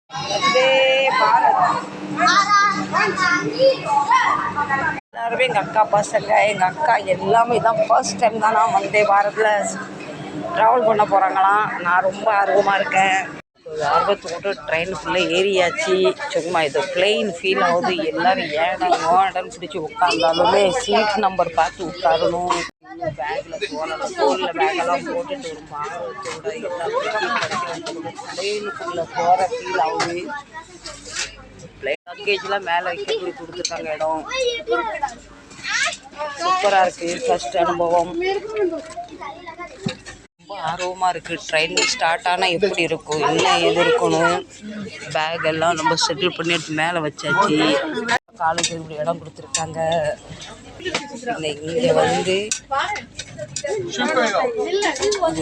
வந்தே பாரத். எல்லாருமே எங்கள் அக்கா பசங்க, எங்கள் அக்கா எல்லாமே தான் ஃபர்ஸ்ட் டைம் தான் நான் வந்தே பாரத்தில் ட்ராவல் பண்ண போகிறாங்களாம். நான் ரொம்ப ஆர்வமாக இருக்கேன். ஆர்வத்தோடு ட்ரெயினுக்குள்ளே ஏறியாச்சு. சும்மா இது பிளெயின் ஃபீல் ஆகுது. எல்லோரும் ஏடம் பிடிச்சி உட்காந்தாலுமே சீட் நம்பர் பார்த்து உட்காரணும். பேக்கில் தோலில் பேக்கெல்லாம் போட்டுட்டு ஒரு ஆர்வத்தோட எல்லாருமே ட்ரெயினுக்குள்ளே போகிற ஃபீல் ஆகுது. லக்கேஜ்லாம் மேலே வைக்க கொடுத்துருக்காங்க. இடம் சூப்பராக இருக்குது. ஃபர்ஸ்ட் அனுபவம். ரொம்ப ஆர்வமாக இருக்குது. ட்ரெயின் ஸ்டார்ட் ஆனால் எப்படி இருக்கும், என்ன எது இருக்கணும். பேக் எல்லாம் நம்ம செட்டில் பண்ணி எடுத்து மேலே வச்சாச்சு. காலேஜ் இப்படி இடம் கொடுத்துருக்காங்க. இங்கே வந்து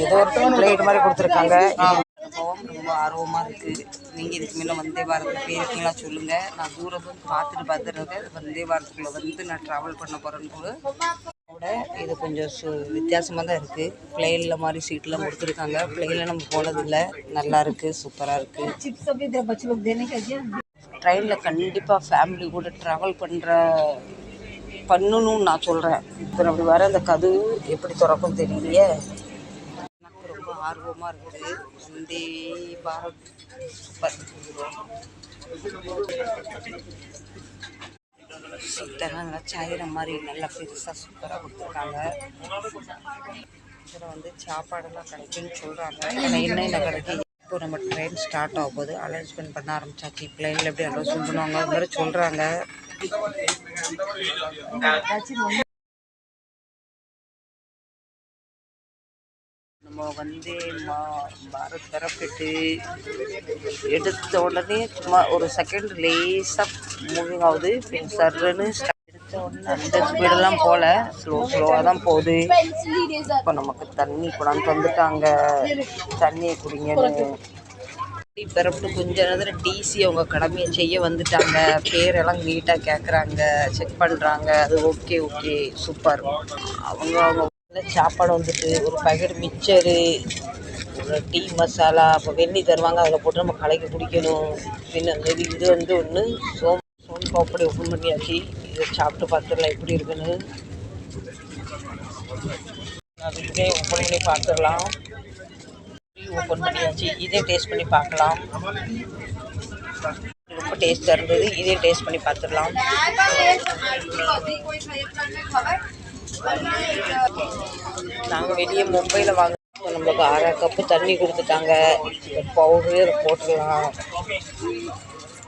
ஏதோ ஒரு பிளேட் மாதிரி கொடுத்துருக்காங்க. ரொம்ப ஆர்வமாக இருக்குது. நீங்கள் இதுக்கு மேலே வந்தே பாரத்தில் போயிருக்கீங்களா சொல்லுங்கள். நான் தூரம் பார்த்துருக்கேன். வந்தே பாரத்துக்குள்ளே வந்து நான் ட்ராவல் பண்ண போகிறேன்னு கூட இது கொஞ்சம் வித்தியாசமாக தான் இருக்குது. பிளெயினில் மாதிரி சீட்லாம் கொடுத்துருக்காங்க. பிளெயினில் நம்ம போனதில்லை. நல்லா இருக்குது, சூப்பராக இருக்குது. ட்ரெயினில் கண்டிப்பாக ஃபேமிலி கூட ட்ராவல் பண்ணணும்னு நான் சொல்கிறேன். இப்போ அப்படி வர அந்த கதவு எப்படி திறக்கும் தெரியலையே. எனக்கு ரொம்ப ஆர்வமாக இருக்குது. வந்தே பாரத் சூப்பர். சீட்டெல்லாம் நல்லா சாயிற மாதிரி நல்லா பெருசாக சூப்பராக கொடுத்துருக்காங்க. இதில் வந்து சாப்பாடெல்லாம் கிடைக்குன்னு சொல்கிறாங்க. ஆனால் என்ன கிடைக்கும். இப்போ நம்ம ட்ரெயின் ஸ்டார்ட் ஆகும் போது அலௌன்ஸ்மெண்ட் பண்ண ஆரம்பிச்சாச்சு. பிளெயினில் எப்படி அலௌன்ஸ்மெண்ட் பண்ணுவாங்க அது மாதிரி சொல்கிறாங்க. நம்ம வந்து பாரத் பெறப்பட்டு எடுத்த உடனே சும்மா ஒரு செகண்ட் லேஸாக மூவிங் ஆகுது. சர்ன்னு எடுத்த உடனே அந்த ஸ்பீடெல்லாம் போகல, ஸ்லோவாக தான் போகுது. இப்போ நமக்கு தண்ணி கொண்டாந்து வந்துட்டாங்க. தண்ணியை குடிங்கன்னு பெறப்பட்டு கொஞ்ச நேரத்தில் டிசி அவங்க கடமையை செய்ய வந்துட்டாங்க. பேரெல்லாம் நீட்டாக கேட்குறாங்க, செக் பண்ணுறாங்க. அது ஓகே சூப்பர். அவங்க சாப்பாடு வந்துட்டு ஒரு பேக்கெட் மிக்சரு, ஒரு டீ மசாலா, அப்போ வெந்நி தருவாங்க. அதில் போட்டு நம்ம கலக்கி குடிக்கணும். பின்ன இது வந்து ஒன்று சோன் பாப்படி ஓப்பன் பண்ணியாச்சு. இதை சாப்பிட்டு பார்த்துடலாம் எப்படி இருக்குன்னு. இதே ஓப்பன் பண்ணி பார்த்துடலாம். ஓப்பன் பண்ணியாச்சு. இதே டேஸ்ட் பண்ணி பார்க்கலாம். ரொம்ப டேஸ்ட்டாக இருந்தது. இதே டேஸ்ட் பண்ணி பார்த்துடலாம். நாங்கள் வெளியே மும்பையில் வாங்க நம்மளுக்கு 1/2 கப்பு தண்ணி கொடுத்துட்டாங்க. பவுடரே அதை போட்டுடலாம்.